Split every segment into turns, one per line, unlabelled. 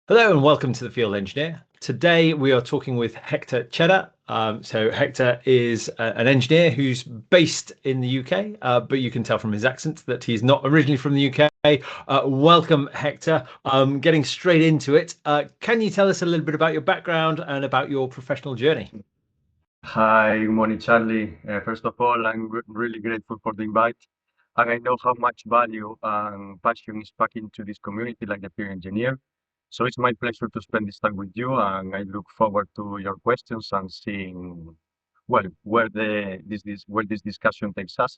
Hello and welcome to the Field Engineer. Today we are talking with Hector Cheda. So Hector is an engineer who's based in the UK, but you can tell from his accent that he's not originally from the UK. Welcome, Hector. Getting straight into it, can you tell us a little bit about your background and about your professional journey?
Hi, good morning, Charlie. First of all, I'm really grateful for the invite, and I know how much value and passion is packed into this community, like the peer engineer. So it's my pleasure to spend this time with you, and I look forward to your questions and seeing, well, where this discussion takes us.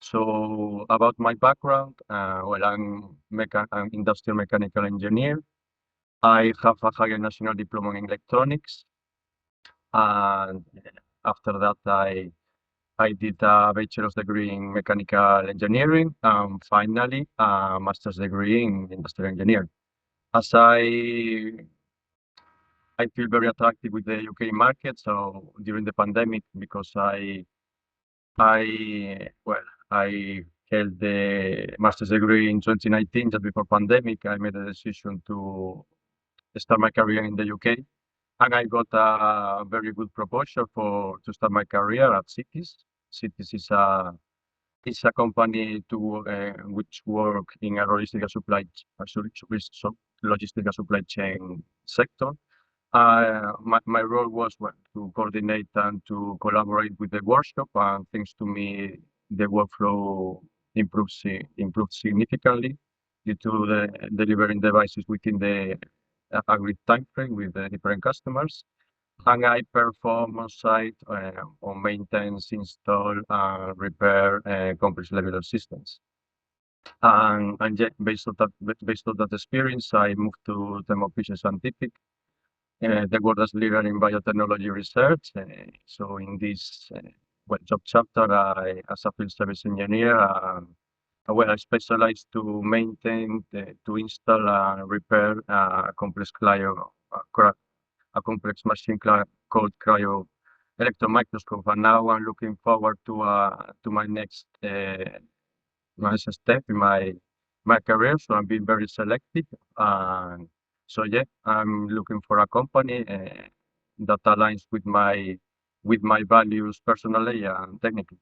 So about my background, I'm industrial mechanical engineer. I have a higher national diploma in electronics, and after that, I did a bachelor's degree in mechanical engineering and finally a master's degree in industrial engineering. As I feel very attracted with the UK market, so during the pandemic, because I held the master's degree in 2019, just before pandemic, I made a decision to start my career in the UK, and I got a very good proposal to start my career at Zetes. Zetes is a company which work in a logistical supply chain sector. My role was to coordinate and to collaborate with the workshop, and thanks to me, the workflow improved significantly due to the delivering devices within the agreed time frame with the different customers. And I perform on site on maintenance, install, and repair complex level systems. And yeah, based on that experience, I moved to Thermo Fisher Scientific, the world's leader in biotechnology research. So in this job chapter, as a field service engineer, I specialize to maintain, to install and repair a complex machine called cryo electron microscope. And now I'm looking forward to my next step in my career. So I'm being very selective. And so yeah, I'm looking for a company that aligns with my values personally and technically.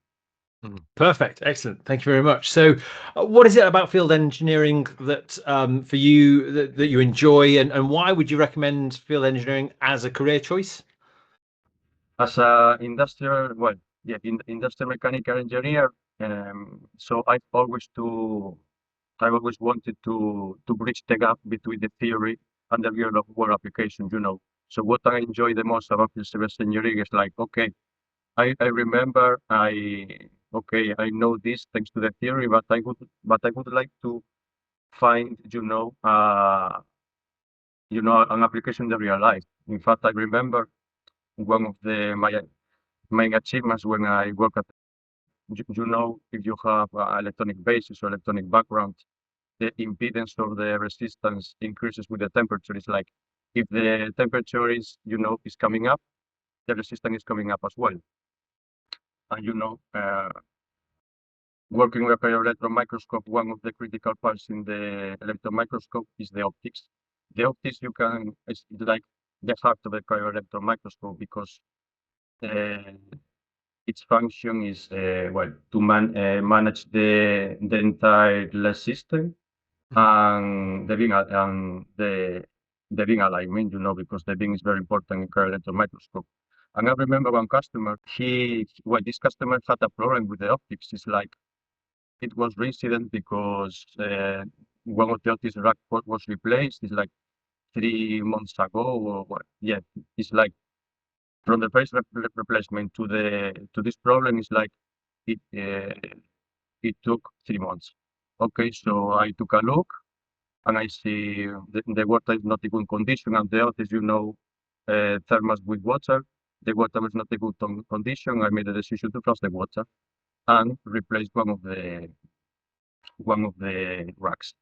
Perfect. Excellent. Thank you very much. So, what is it about field engineering that for you that you enjoy, and why would you recommend field engineering as a career choice?
As a industrial mechanical engineer, so I've always wanted to bridge the gap between the theory and the real world application. So what I enjoy the most about field service engineering is like, okay, I remember I know this thanks to the theory, but I would like to find, an application in the real life. In fact, I remember one of my main achievements when I work at, if you have electronic basis or electronic background, the impedance or the resistance increases with the temperature. It's like if the temperature is coming up, the resistance is coming up as well. And working with a electron microscope, one of the critical parts in the electron microscope is the optics. The optics it's like the heart of the cryo-electron microscope, because uh, its function is to manage the entire lens system and the beam alignment, because the beam is very important in cryo-electron microscope. And I remember one customer, this customer had a problem with the optics. It's like it was incident because one of the optics rack was replaced. It's like 3 months ago, or what? Yeah, it's like from the first replacement to this problem is like it it took 3 months. Okay, so I took a look and I see the water is not in good condition, and the other is, thermos with water. The water was not in good condition. I made a decision to flush the water and replace one of the racks.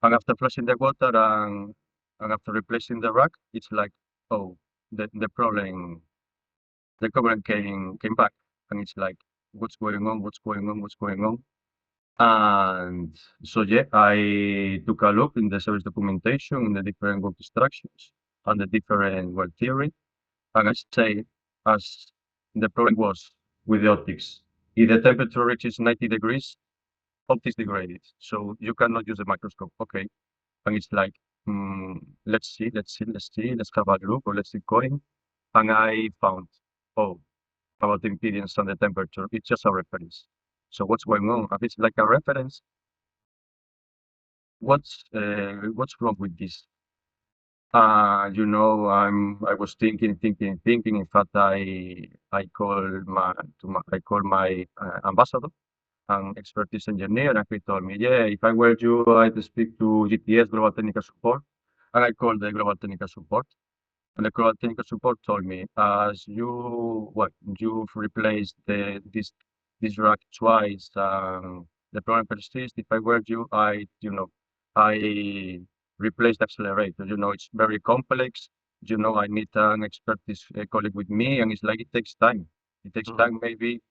And after flushing the water and after replacing the rack, it's like, oh, the problem came back, and it's like, what's going on? What's going on? What's going on? And so yeah, I took a look in the service documentation, in the different work instructions, and the different well theory. And I say, as the problem was with the optics, if the temperature reaches 90 degrees, optics degraded. So you cannot use the microscope. Okay. And it's like, let's have a look, or let's keep going. And I found, oh, about the impedance and the temperature, it's just a reference. So what's going on? If it's like a reference, what's wrong with this? I was thinking. In fact, I called my ambassador, an expertise engineer, and he told me, yeah, if I were you, I'd speak to GTS, Global Technical Support. And I called the Global Technical Support. And the Global Technical Support told me, as you've replaced this rack twice, the problem persists. If I were you, I replace the accelerator. It's very complex. I need an expertise colleague with me, and it's like it takes time. It takes time. Maybe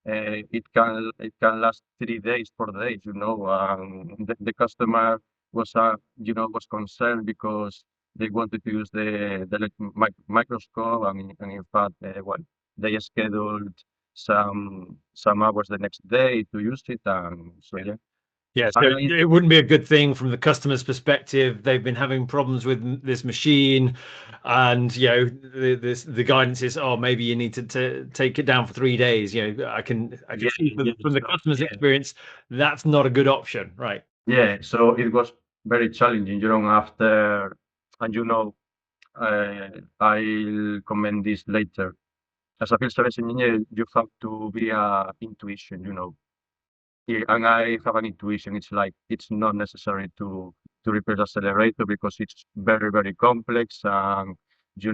it can last 3 days, 4 days. The customer was concerned because they wanted to use the microscope, and in fact, they scheduled some hours the next day to use it, and so yeah.
Yeah, so
And
it wouldn't be a good thing from the customer's perspective. They've been having problems with this machine, and the guidance is, oh, maybe you need to take it down for 3 days. I can see from the customer's experience, that's not a good option, right?
yeah, so it was very challenging, after, and I'll comment this later. As a field service engineer, you have to be a intuition, Yeah, and I have an intuition. It's like it's not necessary to replace accelerator because it's very, very complex, and we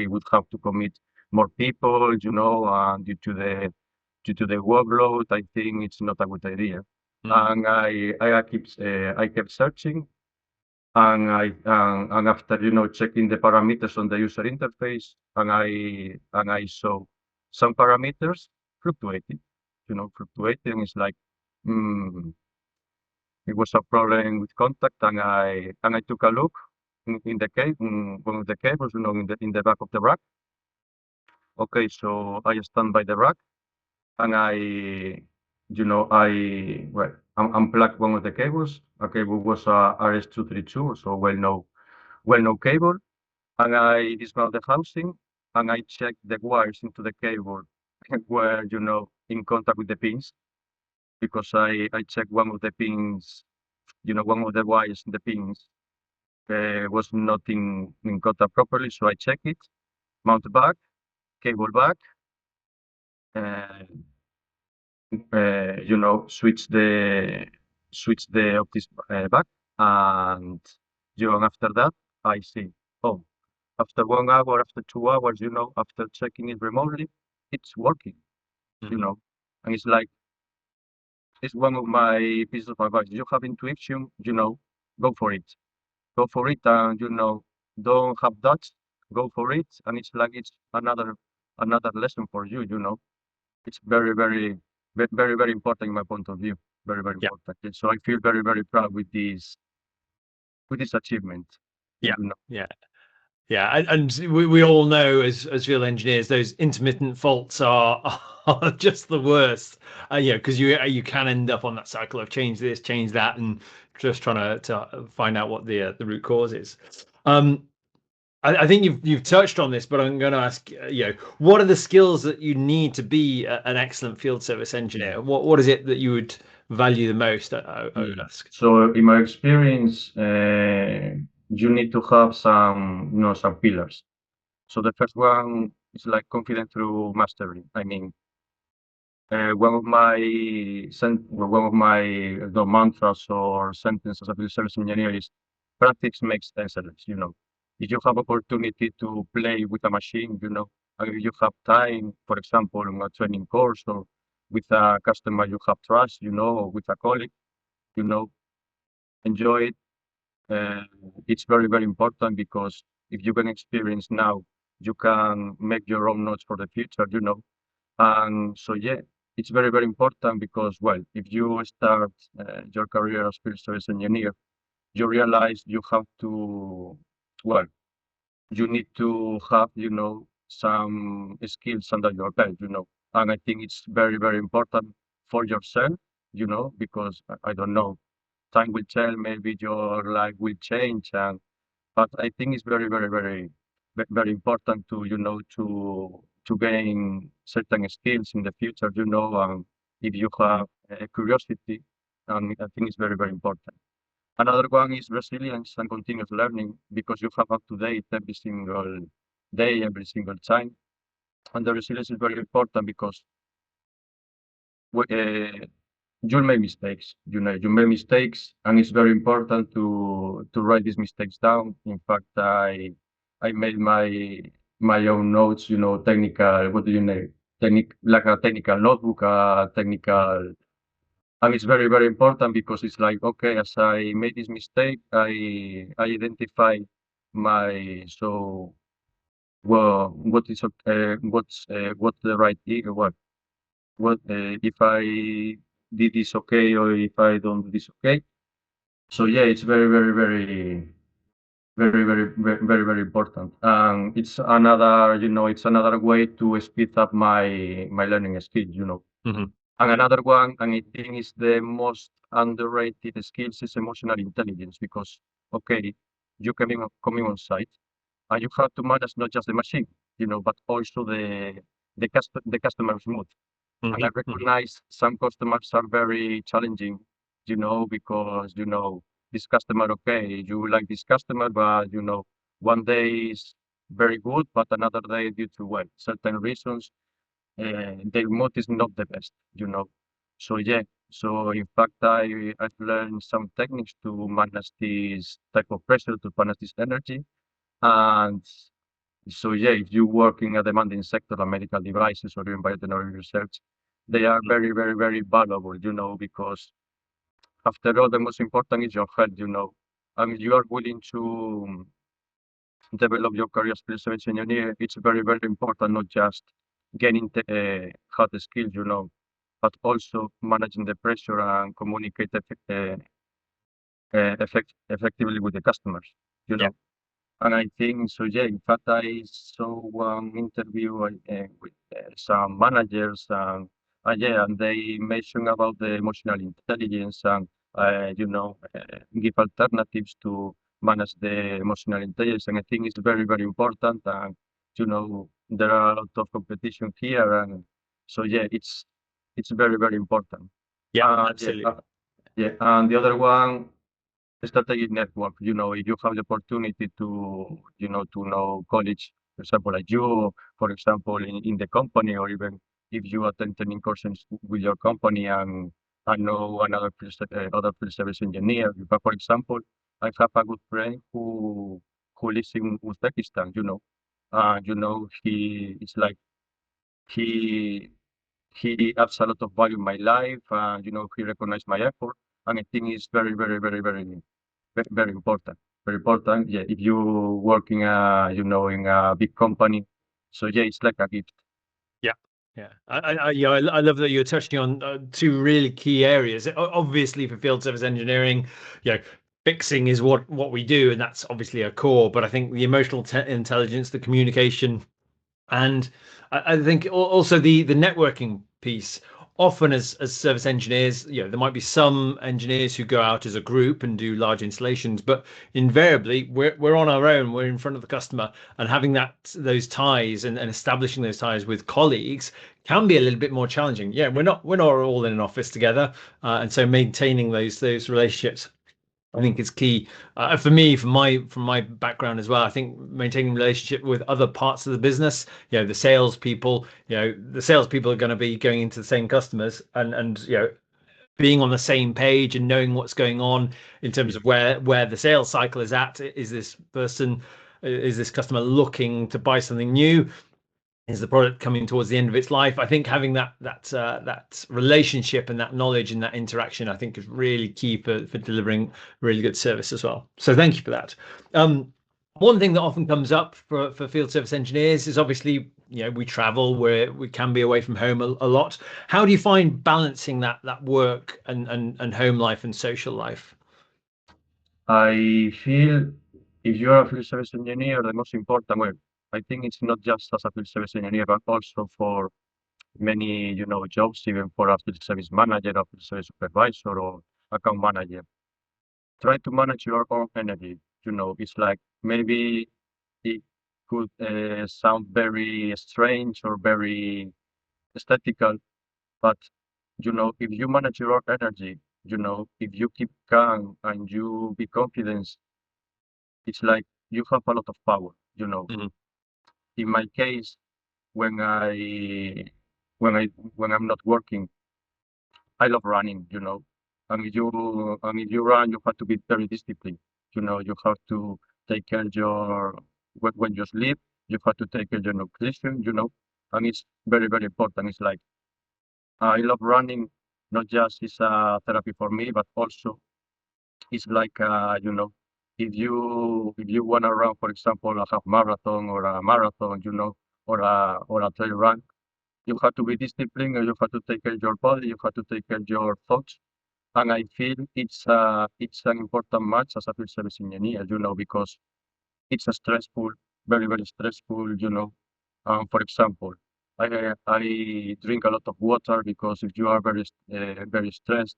would have to commit more people, and due to the workload, I think it's not a good idea. And I kept searching, and after checking the parameters on the user interface, and I saw some parameters fluctuating. Fluctuating is like, mm, it was a problem with contact, and I took a look in the cable, one of the cables, in the back of the rack. Okay, so I stand by the rack, and I unplugged one of the cables. A cable was a RS-232, so well-known cable, and I dismount the housing, and I checked the wires into the cable were, in contact with the pins, because I checked one of the pins, one of the wires in the pins was not in contact properly, so I check it, mount back, cable back, and switch the optics back, and after that I see, oh, after 1 hour, after 2 hours, after checking it remotely, it's working, and it's like, it's one of my pieces of advice. You have intuition, go for it. Go for it, and don't have doubts. Go for it, and it's like it's another lesson for you. It's very, very, very, very important in my point of view. Very, very
Yeah.
important. And so I feel very, very proud with this achievement.
Yeah. Yeah. Yeah, and we all know as field engineers, those intermittent faults are just the worst. Because you can end up on that cycle of change this, change that, and just trying to find out what the root cause is. I think you've touched on this, but I'm going to ask, what are the skills that you need to be an excellent field service engineer? What is it that you would value the most? I would ask.
So in my experience, you need to have some pillars. So the first one is like confidence through mastery. I mean, one of my mantras or sentences as a field service engineer is practice makes excellence. If you have opportunity to play with a machine, and if you have time, for example, in a training course, or with a customer you have trust, or with a colleague, enjoy it. It's very, very important, because if you can experience now, you can make your own notes for the future, And so, yeah, it's very, very important because, well, if you start your career as field service engineer, you realize you have to, well, you need to have, some skills under your belt, and I think it's very, very important for yourself, because I don't know, time will tell, maybe your life will change, but I think it's very, very, very, very important to, to gain certain skills in the future, and if you have a curiosity, and I think it's very, very important. Another one is resilience and continuous learning because you have up to date every single day, every single time. And the resilience is very important because uh, you'll make mistakes. You make mistakes, and it's very important to write these mistakes down. In fact, I made my own notes. Technical. What do you know? Like a technical notebook, a technical. And it's very, very important because it's like, okay, as I made this mistake, I identify well, what's the right what if I did this okay or if I don't do this okay. So yeah, it's very, very, very, very, very, very, very, very important. And it's another way to speed up my learning skill. And another one, and I think is the most underrated skills, is emotional intelligence because, okay, you coming on site and you have to manage not just the machine, but also the customer's mood. And I recognize some customers are very challenging, because, this customer, okay, you like this customer, but, one day is very good, but another day due to, well, certain reasons, their mood is not the best, So yeah, so in fact, I've learned some techniques to manage this type of pressure, to manage this energy. And so yeah, if you work in a demanding sector like medical devices or even biotechnology research, they are very, very, very valuable, because after all, the most important is your health, And if you are willing to develop your career as field service engineer, it's very, very important, not just getting hard skills, but also managing the pressure and communicate effectively with the customers,
Yeah.
And I think so. Yeah, in fact, I saw one interview with some managers, yeah, and they mentioned about the emotional intelligence and give alternatives to manage the emotional intelligence. And I think it's very, very important. And there are a lot of competition here, and so yeah, it's very, very important.
Yeah, absolutely.
Yeah, and the other one, strategic network. If you have the opportunity to know colleagues, for example, like you, for example, in the company, or even if you attend training courses with your company and I know another other field service engineer. But for example, I have a good friend who lives in Uzbekistan. He it's like he he adds a lot of value in my life, and he recognized my effort, and I think it's very, very, very, very, very important. Very important. Yeah, if you work in in a big company, so yeah, it's like a gift.
Yeah. Yeah, I love that you're touching on two really key areas. Obviously, for field service engineering, fixing is what we do, and that's obviously a core. But I think the emotional intelligence, the communication, and I think also the networking piece. Often as service engineers, there might be some engineers who go out as a group and do large installations, but invariably we're on our own, we're in front of the customer, and having those ties and establishing those ties with colleagues can be a little bit more challenging. Yeah, we're not all in an office together, and so maintaining those relationships, I think, is key for me, from my background as well. I think maintaining relationship with other parts of the business, the salespeople, the salespeople are going to be going into the same customers, and being on the same page and knowing what's going on in terms of where the sales cycle is at. Is this customer looking to buy something new? Is the product coming towards the end of its life? I think having that relationship and that knowledge and that interaction, I think, is really key for delivering really good service as well. So thank you for that. One thing that often comes up for field service engineers is obviously we travel, we can be away from home a lot. How do you find balancing that work and home life and social life?
I feel if you are a field service engineer, the most important, well, I think it's not just as a field service engineer, but also for many, jobs, even for a field service manager, or field service supervisor, or account manager. Try to manage your own energy. It's like maybe it could sound very strange or very aesthetical, but if you manage your own energy, if you keep calm and you be confident, it's like you have a lot of power.
Mhm.
In my case, when I when I'm not working, I love running. And if you run, you have to be very disciplined. You have to take care your when you sleep, you have to take care your nutrition. And it's very, very important. It's like I love running, not just it's a therapy for me, but also it's like if you want to run, for example, a half marathon or a marathon, or a trail run, you have to be disciplined, and you have to take care of your body, you have to take care of your thoughts. And I feel it's an important match as a field service engineer, because it's a stressful, very, very stressful. For example, I drink a lot of water, because if you are very stressed,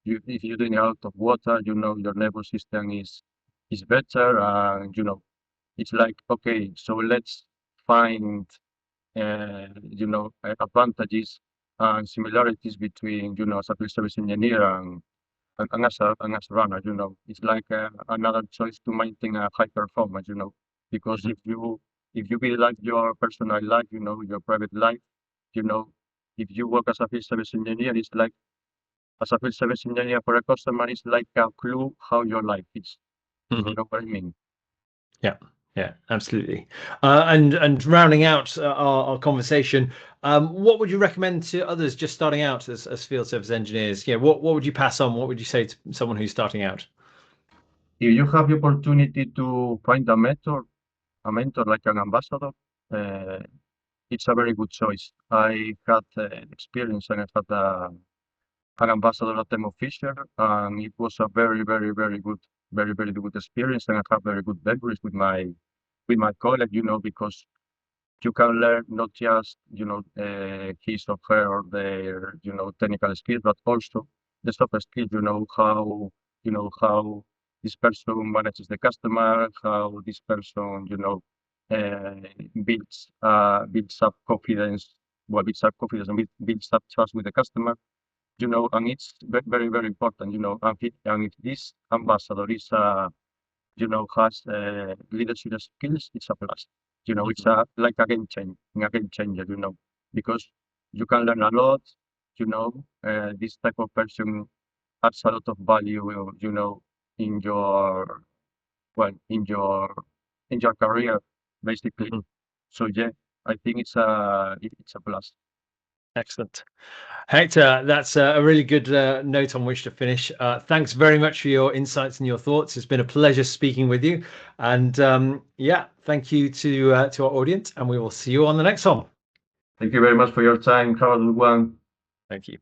if you drink a lot of water, your nervous system is better. And it's like, okay, so let's find advantages and similarities between, as a field service engineer and as a runner. It's like another choice to maintain a high performance. Because if you be like your personal life, your private life, you know, if you work as a field service engineer, it's like as a field service engineer for a customer, it's like a clue how your life is. You know what I mean?
Yeah, yeah, absolutely. And rounding out our conversation, what would you recommend to others just starting out as field service engineers? What would you pass on? What would you say to someone who's starting out?
If you have the opportunity to find a mentor like an ambassador, uh, it's a very good choice. I had experience, and I had an ambassador at Thermo Fisher, and it was a very, very, very, very good experience, and I have very good memories with my colleague, because you can learn not just his or her or their technical skills, but also the soft skills. How this person manages the customer, how this person uh, builds up confidence, and builds up trust with the customer. And it's very, very important. And if this ambassador is has leadership skills, it's a plus. It's like a game changer, because you can learn a lot. This type of person adds a lot of value, in your, well, in your career, basically.
Mhm.
So yeah, I think it's a plus.
Excellent. Hector, that's a really good note on which to finish. Thanks very much for your insights and your thoughts. It's been a pleasure speaking with you. And yeah, thank you to our audience, and we will see you on the next one.
Thank you very much for your time. Have a good one.
Thank you.